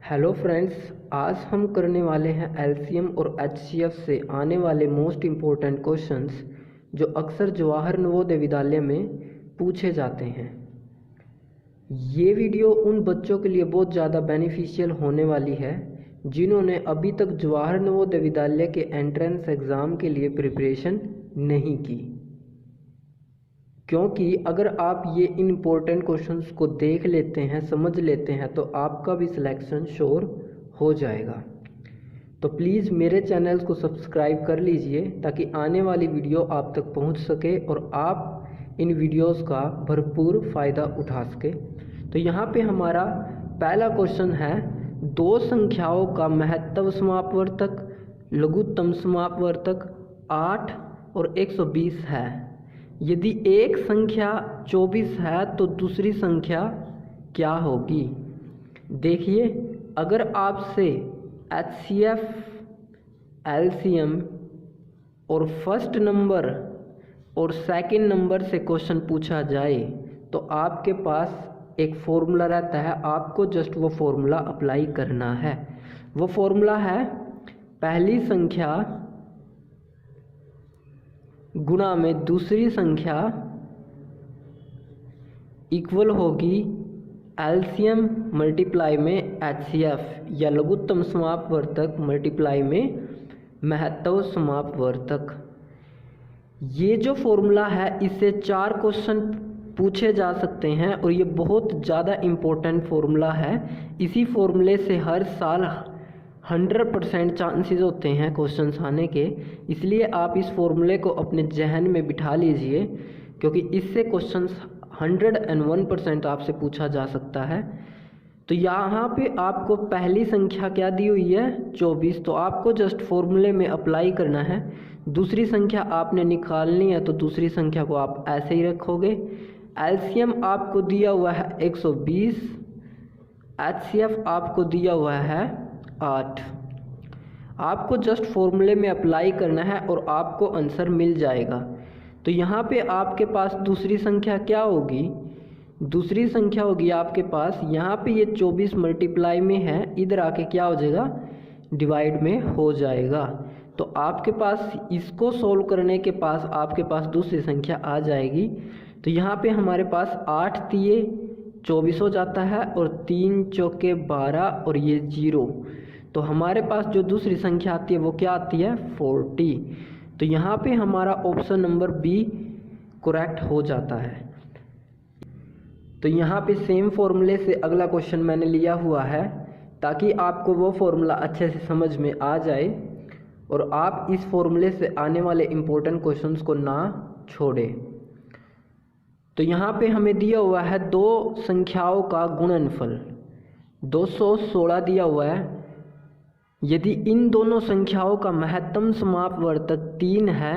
Hello friends, आज हम करने वाले हैं एलसीएम और एचसीएफ से आने वाले मोस्ट इम्पोर्टेंट क्वेश्चंस जो अक्सर जवाहर नवोदय विद्यालय में पूछे जाते हैं। ये वीडियो उन बच्चों के लिए बहुत ज़्यादा बेनिफिशियल होने वाली है जिन्होंने अभी तक जवाहर नवोदय विद्यालय के एंट्रेंस एग्ज़ाम के लिए प्रिपरेशन नहीं की, क्योंकि अगर आप ये इम्पोर्टेंट क्वेश्चंस को देख लेते हैं, समझ लेते हैं, तो आपका भी सिलेक्शन श्योर हो जाएगा। तो प्लीज़ मेरे चैनल को सब्सक्राइब कर लीजिए ताकि आने वाली वीडियो आप तक पहुंच सके और आप इन वीडियोस का भरपूर फ़ायदा उठा सके। तो यहाँ पे हमारा पहला क्वेश्चन है, दो संख्याओं का महत्तम समापवर्तक, लघुत्तम समापवर्तक 8 और 120 है। यदि एक संख्या 24 है तो दूसरी संख्या क्या होगी? देखिए, अगर आपसे एचसीएफ, एलसीएम और फर्स्ट नंबर और सेकंड नंबर से क्वेश्चन पूछा जाए तो आपके पास एक फॉर्मूला रहता है, आपको जस्ट वो फॉर्मूला अप्लाई करना है। वो फॉर्मूला है पहली संख्या गुणा में दूसरी संख्या इक्वल होगी एलसीएम मल्टीप्लाई में एचसीएफ या लघुत्तम समापवर्तक मल्टीप्लाई में महत्तम समापवर्तक। ये जो फॉर्मूला है इससे 4 क्वेश्चन पूछे जा सकते हैं और ये बहुत ज़्यादा इम्पोर्टेंट फॉर्मूला है। इसी फॉर्मूले से हर साल 100% चांसेस होते हैं क्वेश्चंस आने के, इसलिए आप इस फॉर्मूले को अपने जहन में बिठा लीजिए, क्योंकि इससे क्वेश्चंस 101% आपसे पूछा जा सकता है। तो यहाँ पे आपको पहली संख्या क्या दी हुई है? 24। तो आपको जस्ट फॉर्मूले में अप्लाई करना है। दूसरी संख्या आपने निकालनी है तो दूसरी संख्या को आप ऐसे ही रखोगे। एलसीएम आपको दिया हुआ है 120, एचसीएफ आपको दिया हुआ है 8। आपको जस्ट फॉर्मूले में अप्लाई करना है और आपको आंसर मिल जाएगा। तो यहाँ पे आपके पास दूसरी संख्या क्या होगी? दूसरी संख्या होगी आपके पास, यहाँ पे ये 24 मल्टीप्लाई में है, इधर आके क्या हो जाएगा? डिवाइड में हो जाएगा। तो आपके पास इसको सोल्व करने के पास आपके पास दूसरी संख्या आ जाएगी। तो यहाँ पे हमारे पास 8 तिये 24 हो जाता है और 3 चौके 12 और ये 0। तो हमारे पास जो दूसरी संख्या आती है वो क्या आती है? 40। तो यहाँ पे हमारा ऑप्शन नंबर बी करेक्ट हो जाता है। तो यहाँ पे सेम फॉर्मूले से अगला क्वेश्चन मैंने लिया हुआ है ताकि आपको वो फॉर्मूला अच्छे से समझ में आ जाए और आप इस फॉर्मूले से आने वाले इम्पोर्टेंट क्वेश्चंस को ना छोड़ें। तो यहाँ पे हमें दिया हुआ है दो संख्याओं का गुणनफल 216 दिया हुआ है। यदि इन दोनों संख्याओं का महत्तम समापवर्तक 3 है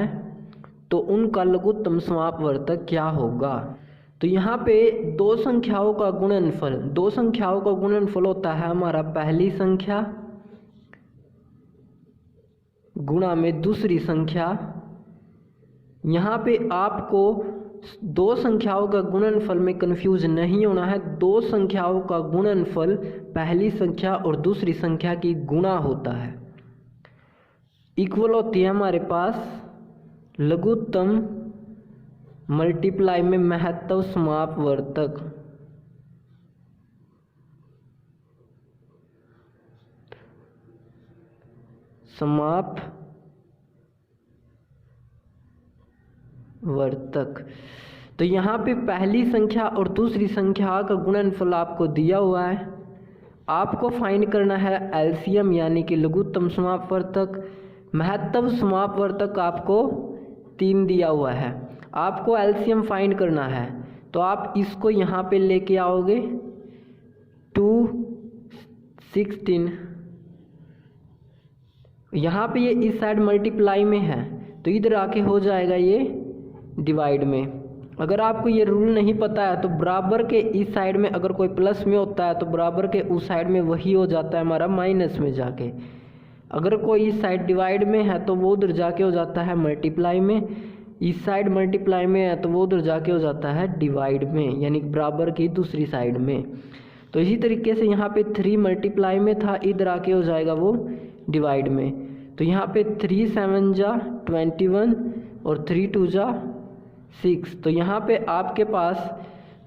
तो उनका लघुत्तम समापवर्तक क्या होगा? तो यहाँ पे दो संख्याओं का गुणनफल होता है हमारा पहली संख्या गुणा में दूसरी संख्या। यहाँ पे आपको दो संख्याओं का गुणनफल में कंफ्यूज नहीं होना है। दो संख्याओं का गुणनफल पहली संख्या और दूसरी संख्या की गुणा होता है। इक्वल होती है हमारे पास लघुत्तम मल्टीप्लाई में महत्तम समापवर्तक। तो यहाँ पे पहली संख्या और दूसरी संख्या का गुणनफल आपको दिया हुआ है। आपको फाइंड करना है एलसीएम यानी कि लघुत्तम समापवर्तक। महत्तम समापवर्तक आपको 3 दिया हुआ है, आपको एलसीएम फाइंड करना है। तो आप इसको यहाँ पे लेके आओगे 2 16। यहाँ पे ये इस साइड मल्टीप्लाई में है तो इधर आके हो जाएगा ये डिवाइड में। अगर आपको ये रूल नहीं पता है तो बराबर के इस साइड में अगर कोई प्लस में होता है तो बराबर के उस साइड में वही हो जाता है हमारा माइनस में जाके। अगर कोई इस साइड डिवाइड में है तो वो उधर जाके हो जाता है मल्टीप्लाई में। इस साइड मल्टीप्लाई में है तो वो उधर जाके हो जाता है डिवाइड में, यानी बराबर की दूसरी साइड में। तो इसी तरीके से यहाँ पे 3 मल्टीप्लाई में था, इधर आके हो जाएगा वो डिवाइड में। तो यहाँ पे 3 7 जा 21 और 3 2 जा 6। तो यहाँ पे आपके पास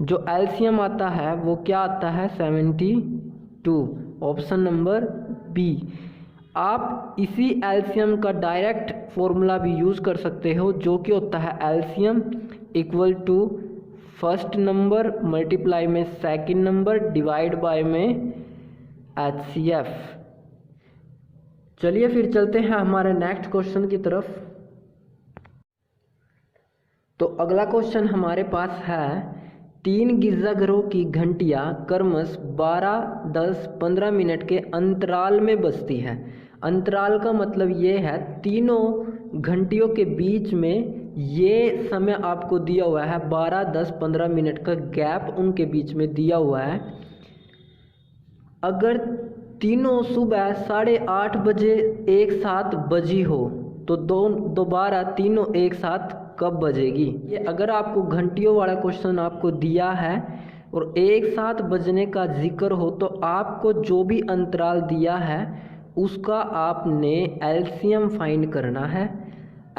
जो एलसीएम आता है वो क्या आता है 72, ऑप्शन नंबर बी। आप इसी एलसीएम का डायरेक्ट फॉर्मूला भी यूज़ कर सकते हो, जो कि होता है LCM equal to first number multiply में सेकंड नंबर डिवाइड बाय में HCF। चलिए फिर चलते हैं हमारे नेक्स्ट क्वेश्चन की तरफ। तो अगला क्वेश्चन हमारे पास है 3 गिरजाघरों की घंटियां क्रमश 12, 10, 15 मिनट के अंतराल में बजती है। अंतराल का मतलब ये है तीनों घंटियों के बीच में ये समय आपको दिया हुआ है, 12, 10, 15 मिनट का गैप उनके बीच में दिया हुआ है। अगर तीनों सुबह 8:30 बजे एक साथ बजी हो तो दोबारा तीनों एक साथ कब बजेगी। ये अगर आपको घंटियों वाला क्वेश्चन आपको दिया है और एक साथ बजने का जिक्र हो तो आपको जो भी अंतराल दिया है उसका आपने एलसीएम फाइंड करना है।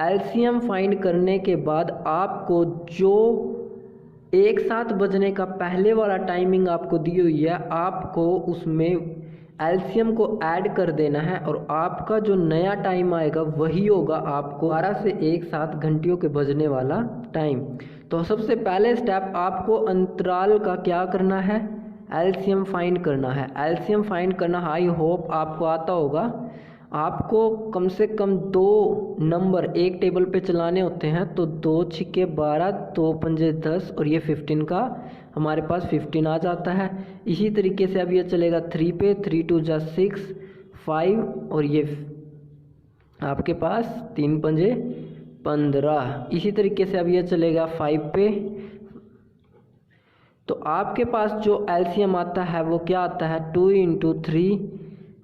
एलसीएम फाइंड करने के बाद आपको जो एक साथ बजने का पहले वाला टाइमिंग आपको दी हुई है, आपको उसमें एलसीएम को ऐड कर देना है और आपका जो नया टाइम आएगा वही होगा आपको 12 से एक साथ घंटियों के बजने वाला टाइम। तो सबसे पहले स्टेप आपको अंतराल का क्या करना है, एलसीएम फाइंड करना है। एलसीएम फाइंड करना आई होप आपको आता होगा। आपको कम से कम 2 नंबर एक टेबल पे चलाने होते हैं। तो 2 छिक्के 12, 2 पंजे 10 और ये 15 का हमारे पास 15 आ जाता है। इसी तरीके से अब ये चलेगा 3 पे, 3 2 जा 6, 5 और ये आपके पास 3 पंजे 15। इसी तरीके से अब ये चलेगा 5 पे। तो आपके पास जो एलसीएम आता है वो क्या आता है 2 × 3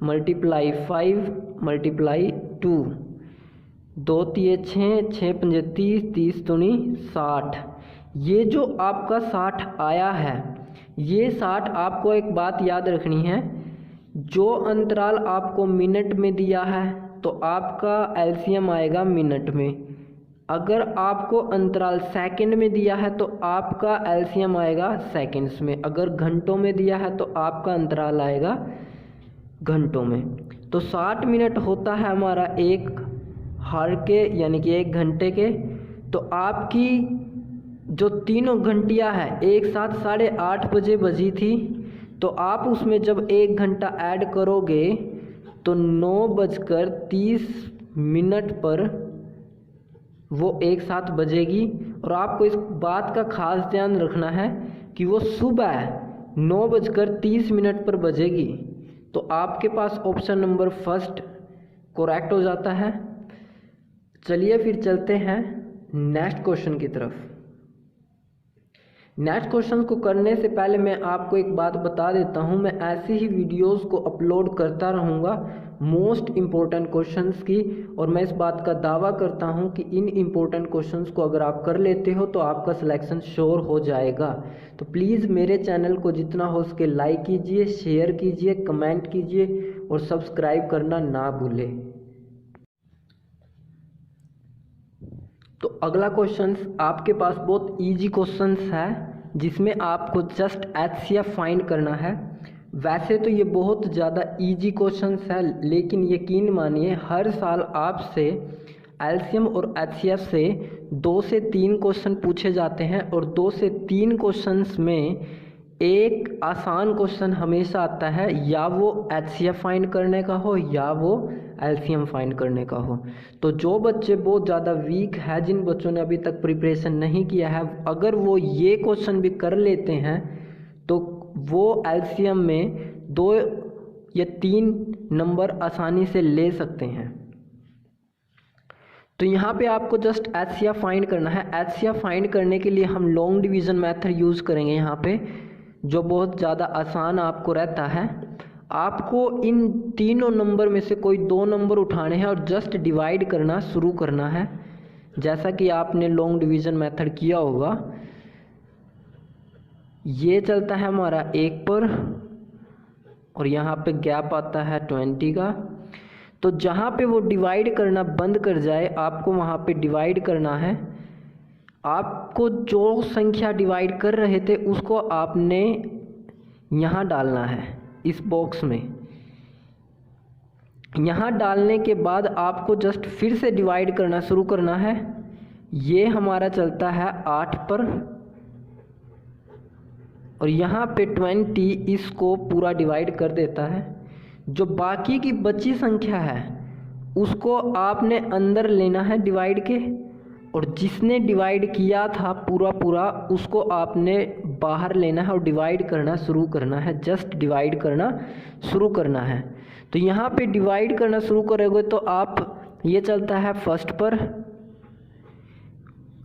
मल्टीप्लाई 5 मल्टीप्लाई 2, 2 3 6, 6 पंजे 30, 30 दूनी 60। ये जो आपका 60 आया है, ये 60 आपको एक बात याद रखनी है, जो अंतराल आपको मिनट में दिया है तो आपका एलसीएम आएगा मिनट में। अगर आपको अंतराल सेकंड में दिया है तो आपका एलसीएम आएगा सेकंड्स में। अगर घंटों में दिया है तो आपका अंतराल आएगा घंटों में। तो 60 मिनट होता है हमारा एक हार के यानी कि 1 घंटे के। तो आपकी जो तीनों घंटियां हैं एक साथ 8:30 बजे बजी थी, तो आप उसमें जब 1 घंटा ऐड करोगे तो 9:30 पर वो एक साथ बजेगी। और आपको इस बात का खास ध्यान रखना है कि वो सुबह 9:30 पर बजेगी। तो आपके पास ऑप्शन नंबर फर्स्ट करेक्ट हो जाता है। चलिए फिर चलते हैं नेक्स्ट क्वेश्चन की तरफ। नेक्स्ट क्वेश्चन को करने से पहले मैं आपको एक बात बता देता हूं, मैं ऐसी ही वीडियोस को अपलोड करता रहूंगा मोस्ट इम्पोर्टेंट क्वेश्चंस की। और मैं इस बात का दावा करता हूं कि इन इम्पोर्टेंट क्वेश्चंस को अगर आप कर लेते हो तो आपका सिलेक्शन श्योर हो जाएगा। तो प्लीज़ मेरे चैनल को जितना हो सके लाइक कीजिए, शेयर कीजिए, कमेंट कीजिए और सब्सक्राइब करना ना भूलें। तो अगला क्वेश्चन आपके पास बहुत इजी क्वेश्चंस है जिसमें आपको जस्ट HCF फाइंड करना है। वैसे तो ये बहुत ज़्यादा इजी क्वेश्चंस है, लेकिन यकीन मानिए हर साल आपसे एलसीएम और HCF से 2 से 3 क्वेश्चन पूछे जाते हैं और 2 से 3 क्वेश्चंस में एक आसान क्वेश्चन हमेशा आता है, या वो HCF फाइंड करने का हो या वो एलसीएम फाइंड करने का हो। तो जो बच्चे बहुत ज़्यादा वीक है, जिन बच्चों ने अभी तक प्रिपरेशन नहीं किया है, अगर वो ये क्वेश्चन भी कर लेते हैं तो वो एलसीएम में 2 या 3 नंबर आसानी से ले सकते हैं। तो यहाँ पे आपको जस्ट HCF फाइंड करना है। HCF फाइंड करने के लिए हम लॉन्ग डिवीज़न मेथड यूज़ करेंगे यहाँ पे, जो बहुत ज़्यादा आसान आपको रहता है। आपको इन तीनों नंबर में से कोई 2 नंबर उठाने हैं और जस्ट डिवाइड करना शुरू करना है, जैसा कि आपने लॉन्ग डिवीज़न मेथड किया होगा। ये चलता है हमारा 1 पर, और यहाँ पे गैप आता है 20 का। तो जहाँ पे वो डिवाइड करना बंद कर जाए आपको वहाँ पे डिवाइड करना है। आपको जो संख्या डिवाइड कर रहे थे उसको आपने यहाँ डालना है इस बॉक्स में। यहाँ डालने के बाद आपको जस्ट फिर से डिवाइड करना शुरू करना है। ये हमारा चलता है 8 पर और यहाँ पे 20 इसको पूरा डिवाइड कर देता है। जो बाकी की बची संख्या है उसको आपने अंदर लेना है डिवाइड के, और जिसने डिवाइड किया था पूरा उसको आपने बाहर लेना है और डिवाइड करना शुरू करना है। जस्ट डिवाइड करना शुरू करना है। तो यहाँ पे डिवाइड करना शुरू करोगे तो आप ये चलता है फर्स्ट पर,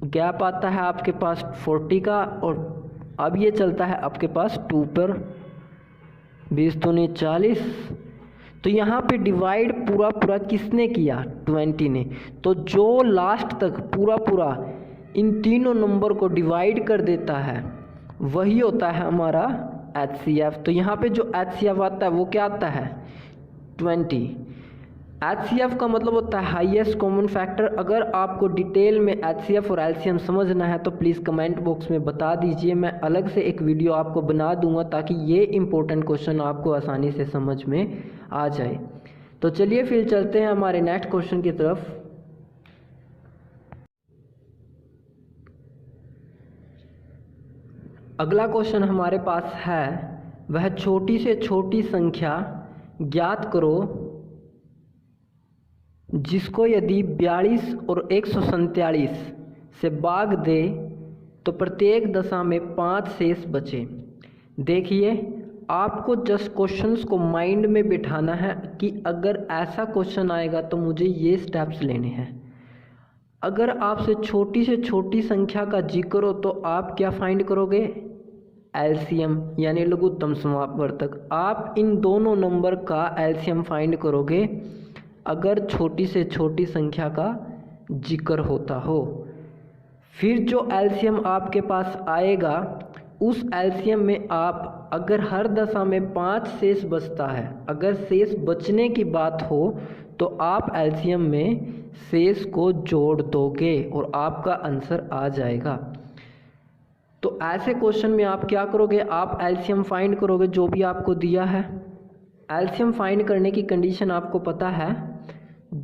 गैप आता है आपके पास 40 का, और अब ये चलता है आपके पास 2 पर, 20 दूनी 40। तो यहाँ पे डिवाइड पूरा किसने किया? 20 ने। तो जो लास्ट तक पूरा इन तीनों नंबर को डिवाइड कर देता है वही होता है हमारा HCF। तो यहाँ पे जो HCF आता है वो क्या आता है? 20। HCF का मतलब होता है हाईएस्ट कॉमन फैक्टर। अगर आपको डिटेल में HCF और LCM समझना है तो प्लीज़ कमेंट बॉक्स में बता दीजिए, मैं अलग से एक वीडियो आपको बना दूंगा ताकि ये इम्पोर्टेंट क्वेश्चन आपको आसानी से समझ में आ जाए। तो चलिए फिर चलते हैं हमारे नेक्स्ट क्वेश्चन की तरफ। अगला क्वेश्चन हमारे पास है, वह छोटी से छोटी संख्या ज्ञात करो जिसको यदि 42 और 147 से भाग दे तो प्रत्येक दशा में 5 शेष बचे। देखिए आपको जस्ट क्वेश्चंस को माइंड में बिठाना है कि अगर ऐसा क्वेश्चन आएगा तो मुझे ये स्टेप्स लेने हैं। अगर आपसे छोटी से छोटी संख्या का जिक्र हो तो आप क्या फाइंड करोगे? एलसीएम यानी लघुत्तम समापवर्तक। आप इन दोनों नंबर का एलसीएम फाइंड करोगे अगर छोटी से छोटी संख्या का जिक्र होता हो। फिर जो एलसीएम आपके पास आएगा उस एलसीएम में आप अगर हर दशा में 5 शेष बचता है, अगर शेष बचने की बात हो तो आप एलसीएम में शेष को जोड़ दोगे और आपका आंसर आ जाएगा। तो ऐसे क्वेश्चन में आप क्या करोगे? आप एलसीएम फाइंड करोगे जो भी आपको दिया है। एलसीएम फाइंड करने की कंडीशन आपको पता है,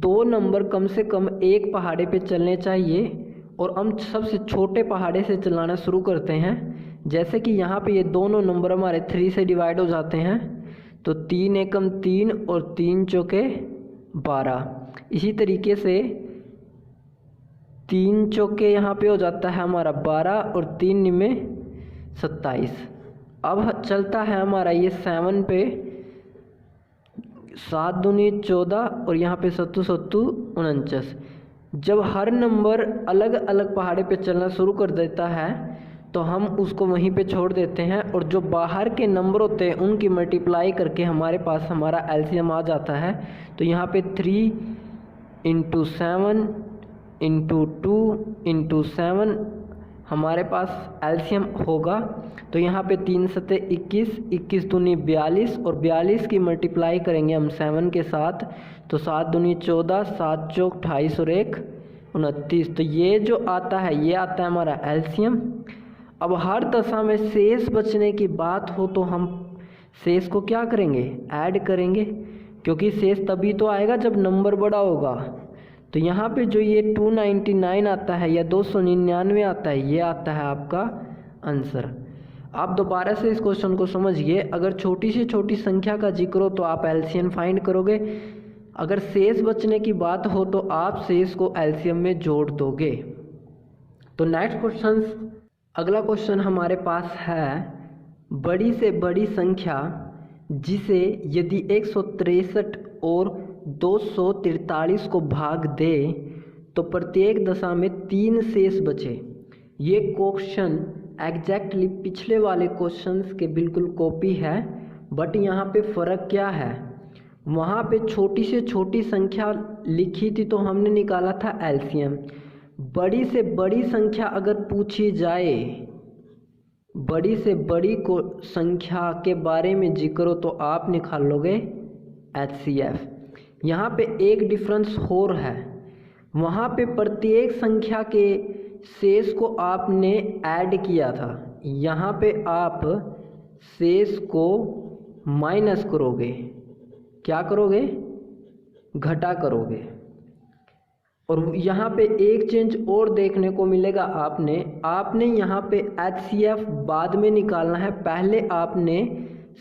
2 नंबर कम से कम एक पहाड़े पे चलने चाहिए और हम सबसे छोटे पहाड़े से चलाना शुरू करते हैं। जैसे कि यहाँ पे ये दोनों नंबर हमारे 3 से डिवाइड हो जाते हैं, तो 3 एकम 3 और 3 चौके 12। इसी तरीके से 3 चौके यहाँ पे हो जाता है हमारा 12 और 3 निमे 27। अब चलता है हमारा ये 7 पे, 7 दूनी 14 और यहाँ पे 7 7 49। जब हर नंबर अलग अलग पहाड़े पे चलना शुरू कर देता है तो हम उसको वहीं पे छोड़ देते हैं और जो बाहर के नंबर होते हैं उनकी मल्टीप्लाई करके हमारे पास हमारा एलसीएम आ जाता है। तो यहाँ पे 3 × 7 × 2 × 7 हमारे पास एलसीएम होगा। तो यहाँ पे 3 7 21, 21 दूनी 42 और 42 की मल्टीप्लाई करेंगे हम 7 के साथ, तो 7 दूनी 14, 7 चौक 28 और 1 29। तो ये जो आता है ये आता है हमारा एलसीएम। अब हर दशा में शेष बचने की बात हो तो हम शेष को क्या करेंगे? ऐड करेंगे, क्योंकि शेष तभी तो आएगा जब नंबर बड़ा होगा। तो यहाँ पे जो ये 299 आता है या 299 आता है, ये आता है आपका आंसर। आप दोबारा से इस क्वेश्चन को समझिए। अगर छोटी से छोटी संख्या का जिक्र हो तो आप एलसीएम फाइंड करोगे, अगर शेष बचने की बात हो तो आप शेष को एलसीएम में जोड़ दोगे। तो नेक्स्ट क्वेश्चन, अगला क्वेश्चन हमारे पास है, बड़ी से बड़ी संख्या जिसे यदि 163 और 243 को भाग दे तो प्रत्येक दशा में 3 शेष बचे। ये क्वेश्चन एग्जैक्टली पिछले वाले क्वेश्चंस के बिल्कुल कॉपी है, बट यहाँ पे फ़र्क क्या है? वहाँ पे छोटी से छोटी संख्या लिखी थी तो हमने निकाला था एलसीएम। बड़ी से बड़ी संख्या अगर पूछी जाए बड़ी से बड़ी को संख्या के बारे में जिक्र हो तो आप निकालोगे HCF। यहाँ पे एक डिफरेंस और है, वहाँ पे प्रत्येक संख्या के शेष को आपने ऐड किया था, यहाँ पे आप शेष को माइनस करोगे, क्या करोगे, घटा करोगे। और यहाँ पे एक चेंज और देखने को मिलेगा, आपने यहाँ पे HCF बाद में निकालना है, पहले आपने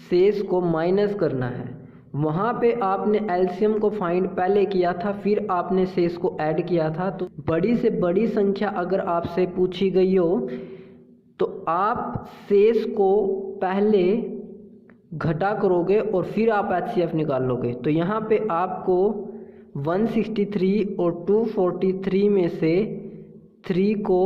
शेष को माइनस करना है। वहाँ पे आपने LCM को फाइंड पहले किया था, फिर आपने शेष को ऐड किया था। तो बड़ी से बड़ी संख्या अगर आपसे पूछी गई हो तो आप शेष को पहले घटा करोगे और फिर आप HCF निकालोगे। तो यहाँ पे आपको 163 और 243 में से 3 को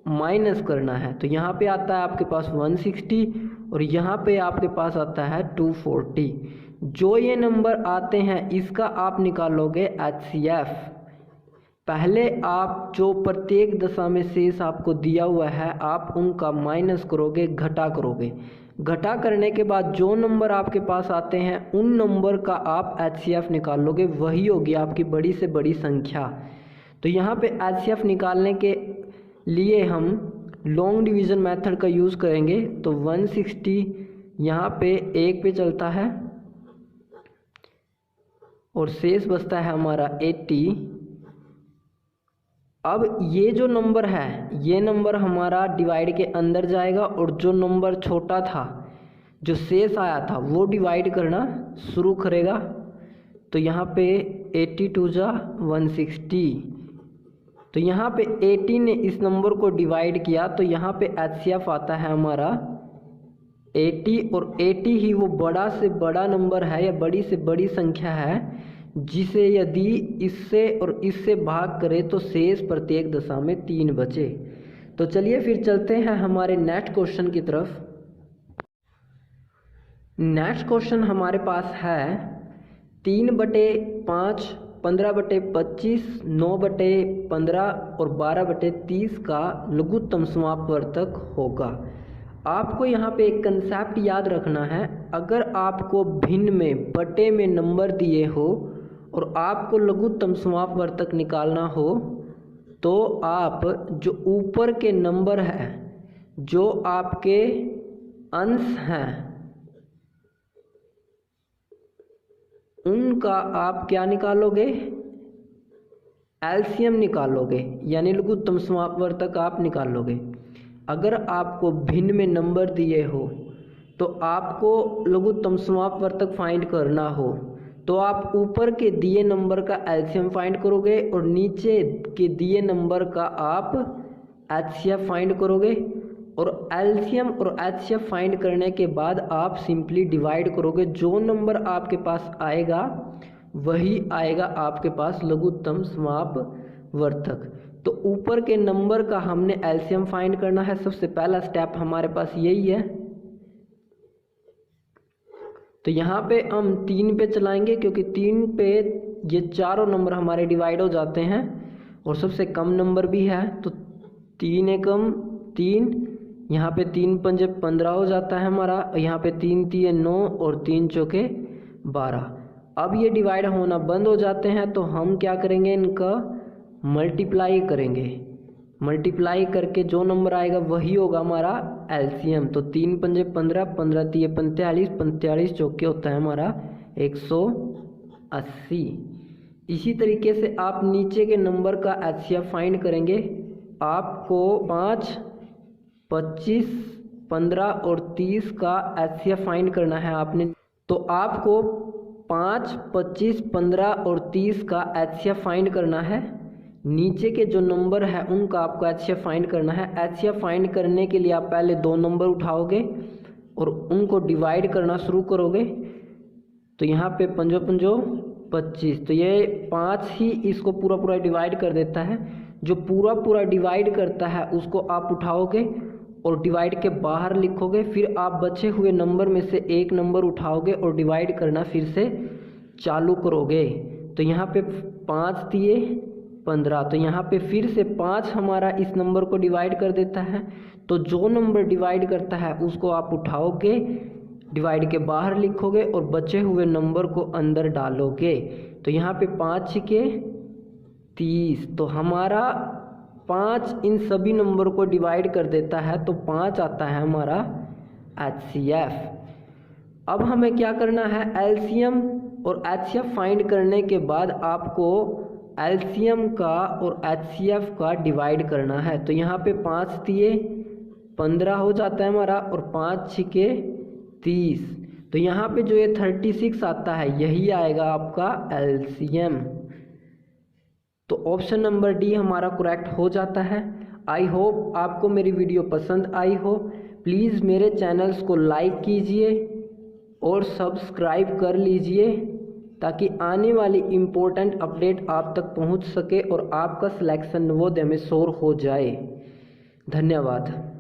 माइनस करना है। तो यहाँ पे आता है आपके पास 160 और यहाँ पे आपके पास आता है 240। जो ये नंबर आते हैं इसका आप निकालोगे HCF। पहले आप जो प्रत्येक दशा में शेष आपको दिया हुआ है आप उनका माइनस करोगे, घटा करोगे। घटा करने के बाद जो नंबर आपके पास आते हैं उन नंबर का आप HCF निकालोगे, वही होगी आपकी बड़ी से बड़ी संख्या। तो यहाँ पे HCF निकालने के लिए हम लॉन्ग डिवीज़न मेथड का यूज़ करेंगे। तो 160 यहाँ पे 1 पे चलता है और शेष बचता है हमारा 80। अब ये जो नंबर है ये नंबर हमारा डिवाइड के अंदर जाएगा और जो नंबर छोटा था, जो शेष आया था, वो डिवाइड करना शुरू करेगा। तो यहाँ पे 82 जा 160। तो यहाँ पे 80 ने इस नंबर को डिवाइड किया तो यहाँ पे HCF आता है हमारा 80। और 80 ही वो बड़ा से बड़ा नंबर है या बड़ी से बड़ी संख्या है जिसे यदि इससे और इससे भाग करें तो शेष प्रत्येक दशा में 3 बचे। तो चलिए फिर चलते हैं हमारे नेक्स्ट क्वेश्चन की तरफ। नेक्स्ट क्वेश्चन हमारे पास है 3/5, 15/25, 9/15 और 12/30 का लघुत्तम समापवर्तक होगा। आपको यहाँ पे एक कंसेप्ट याद रखना है, अगर आपको भिन्न में बटे में नंबर दिए हो और आपको लघुत्तम समापवर्तक निकालना हो तो आप जो ऊपर के नंबर हैं, जो आपके अंश हैं, उनका आप क्या निकालोगे, LCM निकालोगे, यानी लघुत्तम समापवर्तक आप निकालोगे। अगर आपको भिन्न में नंबर दिए हो तो आपको लघुत्तम समापवर्तक फाइंड करना हो तो आप ऊपर के दिए नंबर का LCM फाइंड करोगे और नीचे के दिए नंबर का आप HCF फाइंड करोगे। और LCM और HCF फाइंड करने के बाद आप सिंपली डिवाइड करोगे। जो नंबर आपके पास आएगा वही आएगा आपके पास लघुत्तम समापवर्तक। तो ऊपर के नंबर का हमने LCM फाइंड करना है। सबसे पहला स्टेप हमारे पास यही है। तो यहाँ पे हम 3 पे चलाएंगे क्योंकि 3 पे ये चारों नंबर हमारे डिवाइड हो जाते हैं और सबसे कम नंबर भी है। तो 3 एकम 3, यहाँ पे 3 पंजे 15 हो जाता है हमारा, यहाँ पे 3 तिये 9 और 3 चौके 12। अब ये डिवाइड होना बंद हो जाते हैं तो हम क्या करेंगे, इनका मल्टीप्लाई करेंगे। मल्टीप्लाई करके जो नंबर आएगा वही होगा हमारा LCM। तो 3 पंजे 15, 15 तिये 45, 45 चौके होता है हमारा 180। इसी तरीके से आप नीचे के नंबर का HCF फाइंड करेंगे। आपको 5, 25, 15 और 30 का HCF फाइंड करना है आपने। तो आपको 5, 25, 15 और 30 का HCF फाइंड करना है। नीचे के जो नंबर है उनका आपको HCF फाइंड करना है। HCF फाइंड करने के लिए आप पहले 2 नंबर उठाओगे और उनको डिवाइड करना शुरू करोगे। तो यहाँ पे 5 पंजो 25, तो ये 5 ही इसको पूरा पूरा डिवाइड कर देता है। जो पूरा पूरा डिवाइड करता है उसको आप उठाओगे और डिवाइड के बाहर लिखोगे। फिर आप बचे हुए नंबर में से एक नंबर उठाओगे और डिवाइड करना फिर से चालू करोगे। तो यहाँ पे 5 दिए 15। तो यहाँ पे फिर से 5 हमारा इस नंबर को डिवाइड कर देता है। तो जो नंबर डिवाइड करता है उसको आप उठाओगे, डिवाइड के बाहर लिखोगे और बचे हुए नंबर को अंदर डालोगे। तो यहाँ पे 5 छिके 30। तो हमारा 5 इन सभी नंबर को डिवाइड कर देता है, तो 5 आता है हमारा HCF। अब हमें क्या करना है, एलसीएम और HCF फाइंड करने के बाद आपको एलसीएम का और HCF का डिवाइड करना है। तो यहाँ पे 5 दिए 15 हो जाता है हमारा, और 5 छिके 30। तो यहाँ पे जो ये 36 आता है यही आएगा आपका एलसीएम। तो ऑप्शन नंबर डी हमारा करेक्ट हो जाता है। आई होप आपको मेरी वीडियो पसंद आई हो। प्लीज़ मेरे चैनल्स को लाइक कीजिए और सब्सक्राइब कर लीजिए ताकि आने वाली इम्पोर्टेंट अपडेट आप तक पहुंच सके और आपका सिलेक्शन नवोदय में श्योर हो जाए। धन्यवाद।